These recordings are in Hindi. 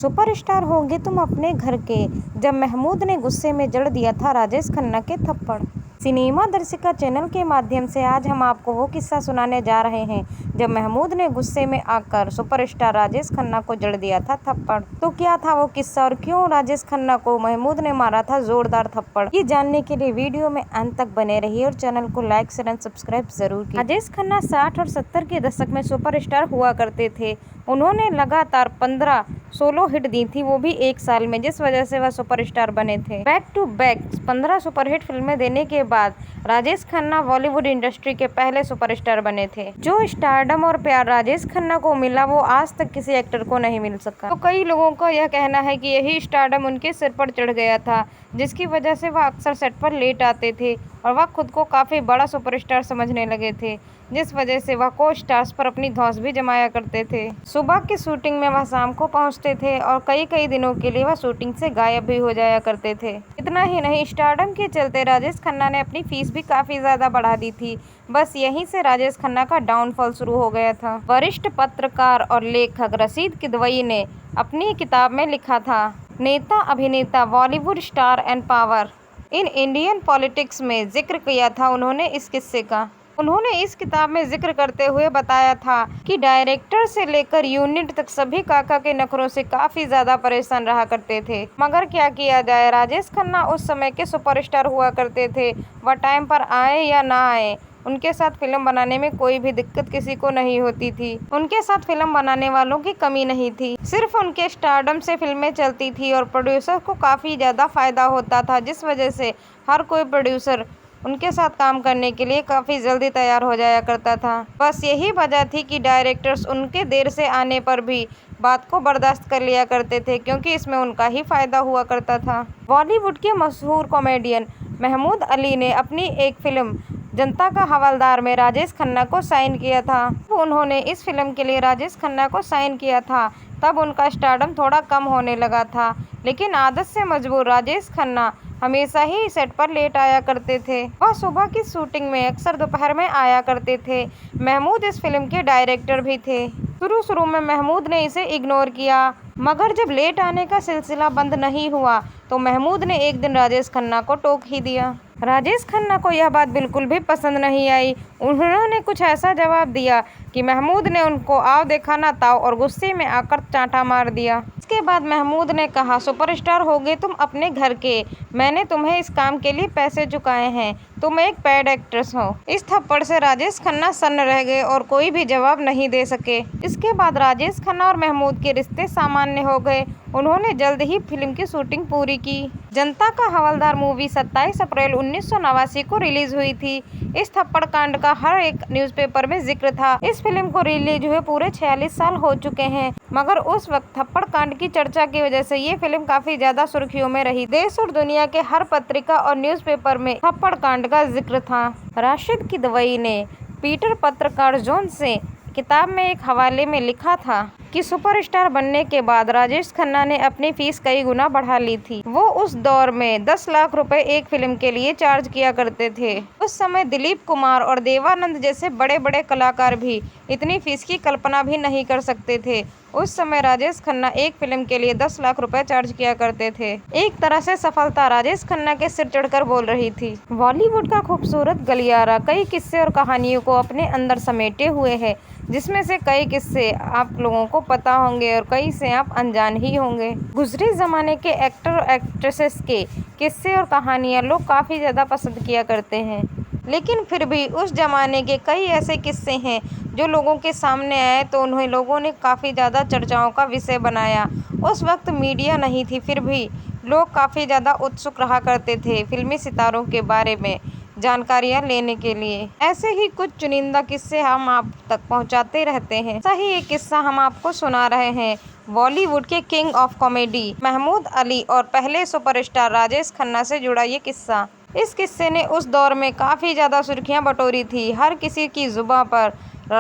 सुपरस्टार होंगे तुम अपने घर के, जब महमूद ने गुस्से में जड़ दिया था राजेश खन्ना के थप्पड़। सिनेमा दर्शिका चैनल के माध्यम से आज हम आपको वो किस्सा सुनाने जा रहे हैं जब महमूद ने गुस्से में आकर सुपरस्टार राजेश खन्ना को जड़ दिया था थप्पड़। तो क्या था वो किस्सा और क्यों राजेश खन्ना को महमूद ने मारा था जोरदार थप्पड़, ये जानने के लिए वीडियो में अंत तक बने रहिए और चैनल को लाइक शेयर एंड सब्सक्राइब जरूर कीजिए। राजेश खन्ना 60 और 70 के दशक में सुपरस्टार हुआ करते थे। उन्होंने लगातार 15 सोलो हिट दी थी, वो भी एक साल में, जिस वजह से वह सुपरस्टार बने थे। बैक टू बैक 15 सुपरहिट फिल्में देने के बाद राजेश खन्ना बॉलीवुड इंडस्ट्री के पहले सुपरस्टार बने थे। जो स्टारडम और प्यार राजेश खन्ना को मिला वो आज तक किसी एक्टर को नहीं मिल सका। तो कई लोगों का यह कहना है कि यही स्टारडम उनके सिर पर चढ़ गया था, जिसकी वजह से वह अक्सर सेट पर लेट आते थे और वह खुद को काफी बड़ा सुपरस्टार समझने लगे थे, जिस वजह से वह को स्टार्स पर अपनी धौंस भी जमाया करते थे। सुबह की शूटिंग में वह शाम को पहुंचते थे और कई कई दिनों के लिए वह शूटिंग से गायब भी हो जाया करते थे। इतना ही नहीं, स्टारडम के चलते राजेश खन्ना ने अपनी फीस भी काफी ज्यादा बढ़ा दी थी। बस यहीं से राजेश खन्ना का डाउनफॉल शुरू हो गया था। वरिष्ठ पत्रकार और लेखक रशीद किदवई ने अपनी किताब में लिखा था, नेता अभिनेता Bollywood star and power in Indian politics में जिक्र किया था उन्होंने इस किस्से का। उन्होंने इस किताब में जिक्र करते हुए बताया था कि डायरेक्टर से लेकर यूनिट तक सभी काका के नखरों से काफी ज्यादा परेशान रहा करते थे। मगर क्या किया जाए, राजेश खन्ना उस समय के सुपरस्टार हुआ करते थे। वह टाइम पर आए या ना आए, उनके साथ फिल्म बनाने में कोई भी दिक्कत किसी को नहीं होती थी। उनके साथ फिल्म बनाने वालों की कमी नहीं थी, सिर्फ उनके स्टारडम से फिल्में चलती थी और प्रोड्यूसर को काफी ज्यादा फायदा होता था, जिस वजह से हर कोई प्रोड्यूसर उनके साथ काम करने के लिए काफी जल्दी तैयार हो जाया करता था। बस यही वजह थी कि डायरेक्टर्स उनके देर से आने पर भी बात को बर्दाश्त कर लिया करते थे, क्योंकि इसमें उनका ही फायदा हुआ करता था। बॉलीवुड के मशहूर कॉमेडियन महमूद अली ने अपनी एक फिल्म जनता का हवलदार में राजेश खन्ना को साइन किया था। उन्होंने इस फिल्म के लिए राजेश खन्ना को साइन किया था, तब उनका स्टारडम थोड़ा कम होने लगा था, लेकिन आदत से मजबूर राजेश खन्ना हमेशा ही सेट पर लेट आया करते थे। वह सुबह की शूटिंग में अक्सर दोपहर में आया करते थे। महमूद इस फिल्म के डायरेक्टर भी थे। शुरू में महमूद ने इसे इग्नोर किया, मगर जब लेट आने का सिलसिला बंद नहीं हुआ तो महमूद ने एक दिन राजेश खन्ना को टोक ही दिया। राजेश खन्ना को यह बात बिल्कुल भी पसंद नहीं आई। उन्होंने कुछ ऐसा जवाब दिया कि महमूद ने उनको आओ देखा ना ताओ और गुस्से में आकर चांटा मार दिया। इसके बाद महमूद ने कहा, सुपरस्टार होगे तुम अपने घर के, मैंने तुम्हें इस काम के लिए पैसे चुकाए हैं, तुम एक पेड एक्ट्रेस हो। इस थप्पड़ से राजेश खन्ना सन्न रह गए और कोई भी जवाब नहीं दे सके। इसके बाद राजेश खन्ना और महमूद के रिश्ते सामान्य हो गए। उन्होंने जल्द ही फिल्म की शूटिंग पूरी की। जनता का हवलदार मूवी 27 अप्रैल 1989 को रिलीज हुई थी। इस थप्पड़ कांड का हर एक न्यूज़पेपर में जिक्र था। इस फिल्म को रिलीज हुए पूरे 46 साल हो चुके हैं, मगर उस वक्त थप्पड़ कांड की चर्चा की वजह से ये फिल्म काफी ज्यादा सुर्खियों में रही। देश और दुनिया के हर पत्रिका और न्यूज़पेपर में थप्पड़ कांड का जिक्र था। राशिद किदवई ने पीटर पत्रकार जोन से किताब में एक हवाले में लिखा था कि सुपरस्टार बनने के बाद राजेश खन्ना ने अपनी फीस कई गुना बढ़ा ली थी। वो उस दौर में 10 लाख रुपए एक फिल्म के लिए चार्ज किया करते थे। उस समय दिलीप कुमार और देवानंद जैसे बड़े बड़े कलाकार भी इतनी फीस की कल्पना भी नहीं कर सकते थे। उस समय राजेश खन्ना एक फिल्म के लिए 10 लाख रुपए चार्ज किया करते थे। एक तरह से सफलता राजेश खन्ना के सिर चढ़कर बोल रही थी। बॉलीवुड का खूबसूरत गलियारा कई किस्से और कहानियों को अपने अंदर समेटे हुए है, जिसमें से कई किस्से आप लोगों को पता होंगे और कई से आप अनजान ही होंगे। गुजरे जमाने के एक्टर और एक्ट्रेसेस के किस्से और कहानियाँ लोग काफ़ी ज़्यादा पसंद किया करते हैं, लेकिन फिर भी उस जमाने के कई ऐसे किस्से हैं जो लोगों के सामने आए तो उन्हें लोगों ने काफ़ी ज़्यादा चर्चाओं का विषय बनाया। उस वक्त मीडिया नहीं थी, फिर भी लोग काफ़ी ज़्यादा उत्सुक रहा करते थे फिल्मी सितारों के बारे में जानकारियाँ लेने के लिए। ऐसे ही कुछ चुनिंदा किस्से हम आप तक पहुंचाते रहते हैं। ऐसा ही एक किस्सा हम आपको सुना रहे हैं, बॉलीवुड के king of comedy Mahmood Ali और पहले सुपरस्टार राजेश खन्ना से जुड़ा ये किस्सा। इस किस्से ने उस दौर में काफ़ी ज़्यादा सुर्खियां बटोरी थी। हर किसी की जुबां पर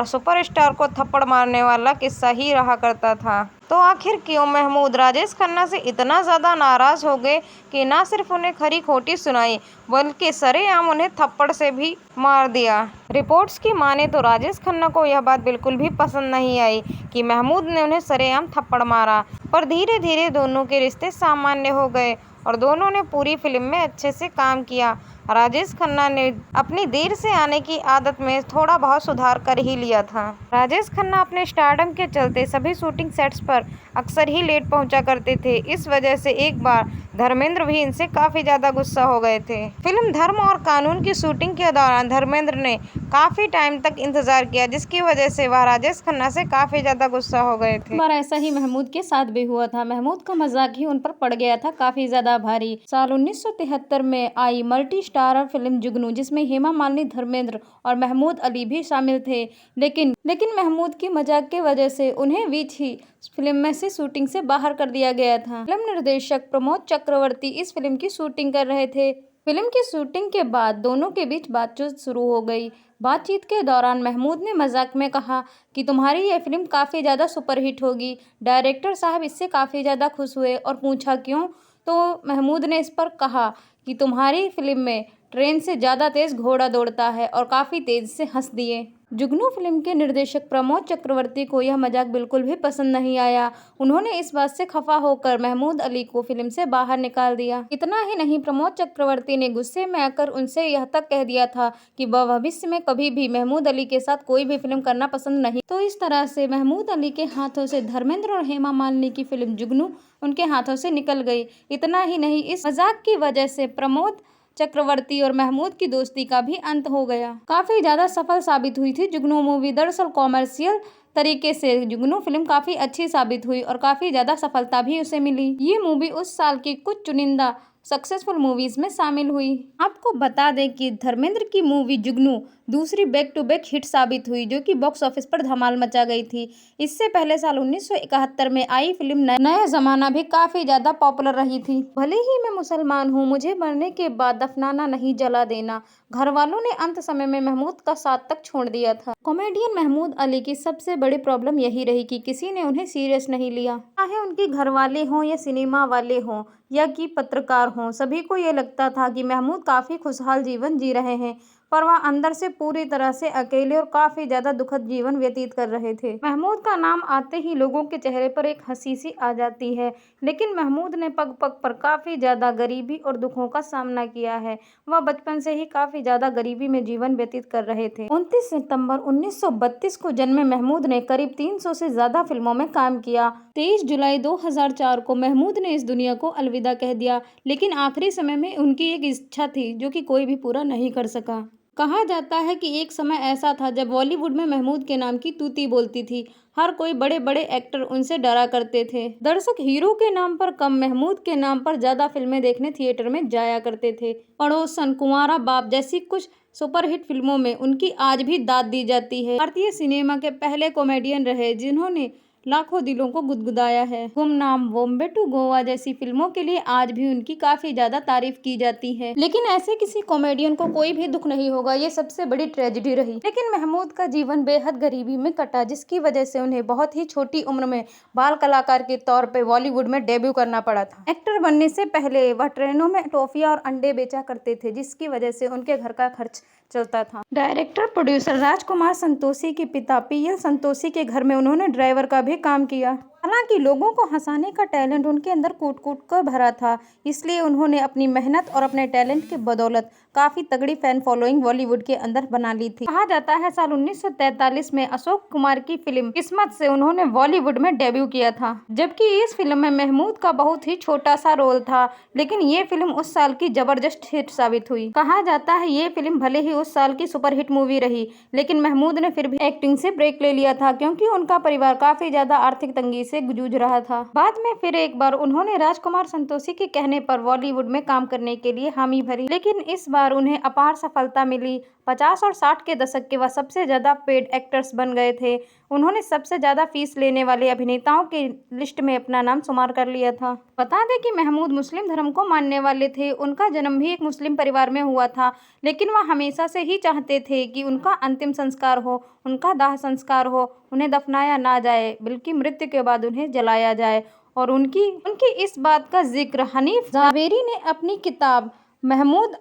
सुपरस्टार को थप्पड़ मारने वाला किस्सा ही रहा करता था। तो आखिर क्यों महमूद राजेश खन्ना से इतना ज़्यादा नाराज़ हो गए कि ना सिर्फ उन्हें खरी खोटी सुनाई बल्कि सरेआम उन्हें थप्पड़ से भी मार दिया। रिपोर्ट्स की माने तो राजेश खन्ना को यह बात बिल्कुल भी पसंद नहीं आई कि महमूद ने उन्हें सरेआम थप्पड़ मारा, पर धीरे धीरे दोनों के रिश्ते सामान्य हो गए और दोनों ने पूरी फिल्म में अच्छे से काम किया। राजेश खन्ना ने अपनी देर से आने की आदत में थोड़ा बहुत सुधार कर ही लिया था। राजेश खन्ना अपने स्टारडम के चलते सभी शूटिंग सेट्स पर अक्सर ही लेट पहुंचा करते थे। इस वजह से एक बार धर्मेंद्र भी इनसे काफ़ी ज़्यादा गुस्सा हो गए थे। फिल्म धर्म और कानून की शूटिंग के दौरान धर्मेंद्र ने काफ़ी टाइम तक इंतजार किया, जिसकी वजह से वह राजेश खन्ना से काफ़ी ज़्यादा गुस्सा हो गए थे। बार ऐसा ही महमूद के साथ भी हुआ था। महमूद का मजाक ही उन पर पड़ गया था काफी ज्यादा भारी। साल 1973 में आई मल्टी स्टारर फिल्म जुगनू, जिसमें हेमा मालिनी, धर्मेंद्र और महमूद अली भी शामिल थे, लेकिन महमूद की मजाक के वजह से उन्हें बीच ही फिल्म में से शूटिंग से बाहर कर दिया गया था। फिल्म निर्देशक प्रमोद चक्रवर्ती इस फिल्म की शूटिंग कर रहे थे। फिल्म की शूटिंग के बाद दोनों के बीच बातचीत शुरू हो गई। बातचीत के दौरान महमूद ने मजाक में कहा कि तुम्हारी यह फिल्म काफ़ी ज़्यादा सुपरहिट होगी। डायरेक्टर साहब इससे काफ़ी ज़्यादा खुश हुए और पूछा क्यों, तो महमूद ने इस पर कहा कि तुम्हारी फिल्म में ट्रेन से ज़्यादा तेज़ घोड़ा दौड़ता है और काफ़ी तेज़ से हंस दिए। जुगनू फिल्म के निर्देशक प्रमोद चक्रवर्ती को यह मजाक बिल्कुल भी पसंद नहीं आया। उन्होंने इस बात से खफा होकर महमूद अली को फिल्म से बाहर निकाल दिया। इतना ही नहीं, प्रमोद चक्रवर्ती ने गुस्से में आकर उनसे यह तक कह दिया था कि वह भविष्य में कभी भी महमूद अली के साथ कोई भी फिल्म करना पसंद नहीं। तो इस तरह से महमूद अली के हाथों से धर्मेंद्र और हेमा मालिनी की फिल्म जुगनू उनके हाथों से निकल गई। इतना ही नहीं, इस मजाक की वजह से प्रमोद चक्रवर्ती और महमूद की दोस्ती का भी अंत हो गया। काफी ज्यादा सफल साबित हुई थी जुगनू मूवी। दरअसल कॉमर्शियल तरीके से जुगनू फिल्म काफी अच्छी साबित हुई और काफी ज्यादा सफलता भी उसे मिली। ये मूवी उस साल की कुछ चुनिंदा सक्सेसफुल मूवीज में शामिल हुई। आपको बता दें कि धर्मेंद्र की मूवी जुगनू दूसरी बैक टू बैक हिट साबित हुई, जो कि बॉक्स ऑफिस पर धमाल मचा गई थी। इससे पहले साल 1971 में आई फिल्म नया जमाना भी काफी ज्यादा पॉपुलर रही थी। भले ही मैं मुसलमान हूँ, मुझे मरने के बाद दफनाना नहीं जला देना, घर वालों ने अंत समय में महमूद का साथ तक छोड़ दिया था। कॉमेडियन महमूद अली की सबसे बड़ी प्रॉब्लम यही रही कि किसी ने उन्हें सीरियस नहीं लिया, चाहे उनके घर वाले हों या सिनेमा वाले हों या कि पत्रकार हों। सभी को ये लगता था कि महमूद काफी खुशहाल जीवन जी रहे हैं, पर वह अंदर से पूरी तरह से अकेले और काफी ज्यादा दुखद जीवन व्यतीत कर रहे थे। महमूद का नाम आते ही लोगों के चेहरे पर एक हंसी सी आ जाती है, लेकिन महमूद ने पग पग पर काफी ज्यादा गरीबी और दुखों का सामना किया है। वह बचपन से ही काफी ज्यादा गरीबी में जीवन व्यतीत कर रहे थे। 29 सितंबर 1932 को जन्मे महमूद ने करीब 300 से ज्यादा फिल्मों में काम किया। 23 जुलाई 2004 को महमूद ने इस दुनिया को अलविदा कह दिया, लेकिन आखिरी समय में उनकी एक इच्छा थी जो कि कोई भी पूरा नहीं कर सका। कहा जाता है कि एक समय ऐसा था जब बॉलीवुड में महमूद के नाम की तूती बोलती थी। हर कोई बड़े बड़े एक्टर उनसे डरा करते थे। दर्शक हीरो के नाम पर कम, महमूद के नाम पर ज्यादा फिल्में देखने थिएटर में जाया करते थे। पड़ोसन, कुंवारा बाप जैसी कुछ सुपरहिट फिल्मों में उनकी आज भी दाद दी जाती है। भारतीय सिनेमा के पहले कॉमेडियन रहे जिन्होंने लाखों दिलों को गुदगुदाया है। गुमनाम, बॉम्बे टू गोवा जैसी फिल्मों के लिए आज भी उनकी काफी ज्यादा तारीफ की जाती है। लेकिन ऐसे किसी कॉमेडियन को कोई भी दुख नहीं होगा, ये सबसे बड़ी ट्रेजेडी रही। लेकिन महमूद का जीवन बेहद गरीबी में कटा, जिसकी वजह से उन्हें बहुत ही छोटी उम्र में बाल कलाकार के तौर पर बॉलीवुड में डेब्यू करना पड़ा था। एक्टर बनने से पहले वह ट्रेनों में टॉफियां और अंडे बेचा करते थे, जिसकी वजह से उनके घर का खर्च चलता था। डायरेक्टर प्रोड्यूसर राजकुमार संतोषी के पिता पीएल संतोषी के घर में उन्होंने ड्राइवर का भी काम किया। हालांकि लोगों को हंसाने का टैलेंट उनके अंदर कूट कूट कर भरा था, इसलिए उन्होंने अपनी मेहनत और अपने टैलेंट के बदौलत काफी तगड़ी फैन फॉलोइंग बॉलीवुड के अंदर बना ली थी। कहा जाता है साल 1943 में अशोक कुमार की फिल्म किस्मत से उन्होंने बॉलीवुड में डेब्यू किया था, जबकि इस फिल्म में महमूद का बहुत ही छोटा सा रोल था, लेकिन ये फिल्म उस साल की जबरदस्त हिट साबित हुई। कहा जाता है ये फिल्म भले ही उस साल की सुपरहिट मूवी रही, लेकिन महमूद ने फिर भी एक्टिंग से ब्रेक ले लिया था, क्योंकि उनका परिवार काफी ज्यादा आर्थिक तंगी से जूझ रहा था। बाद में फिर एक बार उन्होंने राजकुमार संतोषी के कहने पर बॉलीवुड में काम करने के लिए हामी भरी, लेकिन इस बार उन्हें अपार सफलता मिली। 50 और 60 के दशक के वह सबसे ज़्यादा पेड एक्टर्स बन गए थे। उन्होंने सबसे ज़्यादा फीस लेने वाले अभिनेताओं की लिस्ट में अपना नाम शुमार कर लिया था। बता दें कि महमूद मुस्लिम धर्म को मानने वाले थे। उनका जन्म भी एक मुस्लिम परिवार में हुआ था, लेकिन वह हमेशा से ही चाहते थे कि उनका अंतिम संस्कार हो, उनका दाह संस्कार हो, उन्हें दफनाया ना जाए बल्कि मृत्यु के बाद उन्हें जलाया जाए। और उनकी इस बात का जिक्र हनीफ जावेरी ने अपनी किताब Mahmood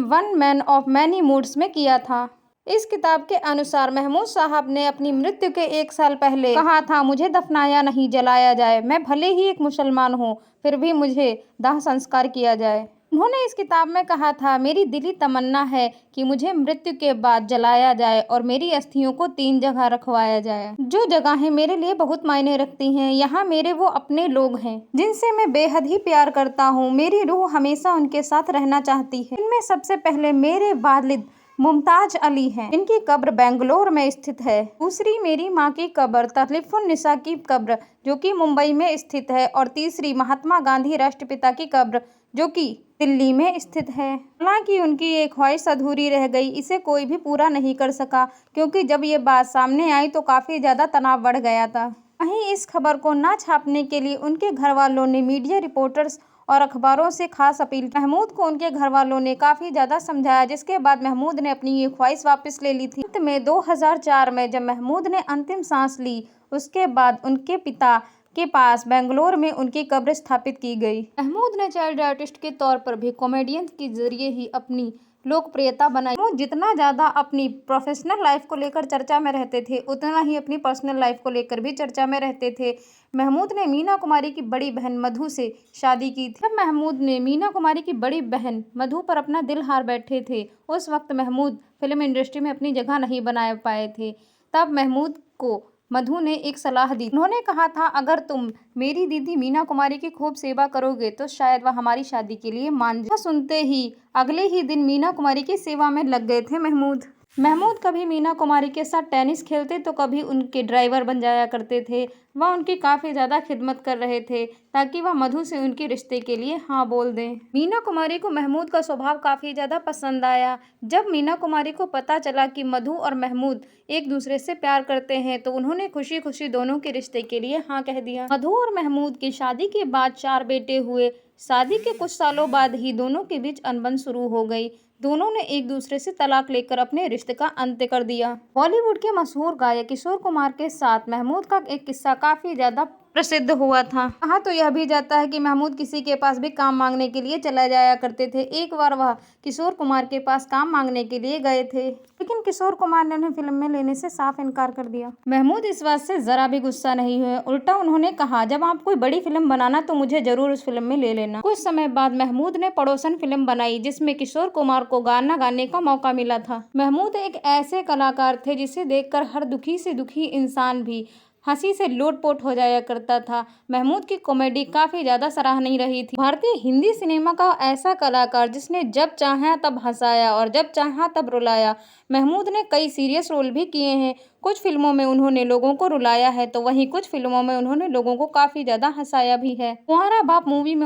one man of many moods में किया था। इस किताब के अनुसार महमूद साहब ने अपनी मृत्यु के 1 साल पहले कहा था, मुझे दफनाया नहीं जलाया जाए, मैं भले ही एक मुसलमान हूँ फिर भी मुझे दाह संस्कार किया जाए। उन्होंने इस किताब में कहा था, मेरी दिली तमन्ना है कि मुझे मृत्यु के बाद जलाया जाए और मेरी अस्थियों को 3 जगह रखवाया जाए, जो जगहें मेरे लिए बहुत मायने रखती हैं। यहाँ मेरे वो अपने लोग हैं जिनसे मैं बेहद ही प्यार करता हूँ। मेरी रूह हमेशा उनके साथ रहना चाहती है। इनमें सबसे पहले मेरे वालिद मुमताज अली हैं, इनकी कब्र बेंगलोर में स्थित है। दूसरी मेरी माँ की कब्र तकलीफुन्निसा की कब्र जो कि मुंबई में स्थित है, और तीसरी महात्मा गांधी राष्ट्रपिता की कब्र जो कि दिल्ली में स्थित है। हालांकि उनकी एक ख्वाहिश अधूरी रह गई, इसे कोई भी पूरा नहीं कर सका, क्योंकि जब ये बात सामने आई तो काफ़ी ज़्यादा तनाव बढ़ गया था। वहीं इस खबर को ना छापने के लिए उनके घर वालों ने मीडिया रिपोर्टर्स और अखबारों से खास अपील की। महमूद को उनके घर वालों ने काफ़ी ज़्यादा समझाया, जिसके बाद महमूद ने अपनी ये ख्वाहिश वापस ले ली थी। अंत में 2004 में जब महमूद ने अंतिम सांस ली, उसके बाद उनके पिता के पास बेंगलोर में उनकी कब्र स्थापित की गई। महमूद ने चाइल्ड आर्टिस्ट के तौर पर भी कॉमेडियन के जरिए ही अपनी लोकप्रियता बनाई। महमूद जितना ज़्यादा अपनी प्रोफेशनल लाइफ को लेकर चर्चा में रहते थे, उतना ही अपनी पर्सनल लाइफ को लेकर भी चर्चा में रहते थे। महमूद ने मीना कुमारी की बड़ी बहन मधु से शादी की थी। जब महमूद ने मीना कुमारी की बड़ी बहन मधु पर अपना दिल हार बैठे थे, उस वक्त महमूद फिल्म इंडस्ट्री में अपनी जगह नहीं बना पाए थे। तब महमूद को मधु ने एक सलाह दी। उन्होंने कहा था, अगर तुम मेरी दीदी मीना कुमारी की खूब सेवा करोगे तो शायद वह हमारी शादी के लिए मान जाए। सुनते ही अगले ही दिन मीना कुमारी की सेवा में लग गए थे महमूद कभी मीना कुमारी के साथ टेनिस खेलते तो कभी उनके ड्राइवर बन जाया करते थे। वह उनकी काफ़ी ज़्यादा खिदमत कर रहे थे ताकि वह मधु से उनके रिश्ते के लिए हाँ बोल दें। मीना कुमारी को महमूद का स्वभाव काफ़ी ज़्यादा पसंद आया। जब मीना कुमारी को पता चला कि मधु और महमूद एक दूसरे से प्यार करते हैं तो उन्होंने खुशी खुशी दोनों के रिश्ते के लिए हाँ कह दिया। मधु और महमूद की शादी के बाद 4 बेटे हुए। शादी के कुछ सालों बाद ही दोनों के बीच अनबन शुरू हो गई। दोनों ने एक दूसरे से तलाक लेकर अपने रिश्ते का अंत कर दिया। बॉलीवुड के मशहूर गायक किशोर कुमार के साथ महमूद का एक किस्सा काफ़ी ज़्यादा प्रसिद्ध हुआ था। कहा तो यह भी जाता है कि महमूद किसी के पास भी काम मांगने के लिए चला जाया करते थे। एक बार वह किशोर कुमार के पास काम मांगने के लिए गए थे, लेकिन किशोर कुमार ने उन्हें फिल्म में लेने से साफ इनकार कर दिया। महमूद इस बात से ज़रा भी गुस्सा नहीं हुए, उल्टा उन्होंने कहा, जब आप कोई बड़ी फिल्म बनाना तो मुझे ज़रूर उस फिल्म में ले लेना। कुछ समय बाद महमूद ने पड़ोसन फिल्म बनाई, जिसमें किशोर कुमार को गाना गाने का मौका मिला था। महमूद एक ऐसे कलाकार थे जिसे देखकर हर दुखी से दुखी इंसान भी हंसी से लोटपोट हो जाया करता था। महमूद की कॉमेडी काफ़ी ज़्यादा सराहनीय रही थी। भारतीय हिंदी सिनेमा का ऐसा कलाकार जिसने जब चाहा तब हंसाया और जब चाहा तब रुलाया। महमूद ने कई सीरियस रोल भी किए हैं। कुछ फिल्मों में उन्होंने लोगों को रुलाया है तो वहीं कुछ फिल्मों में उन्होंने लोगों को काफ़ी ज़्यादा हंसाया भी है। कुंवारा बाप मूवी में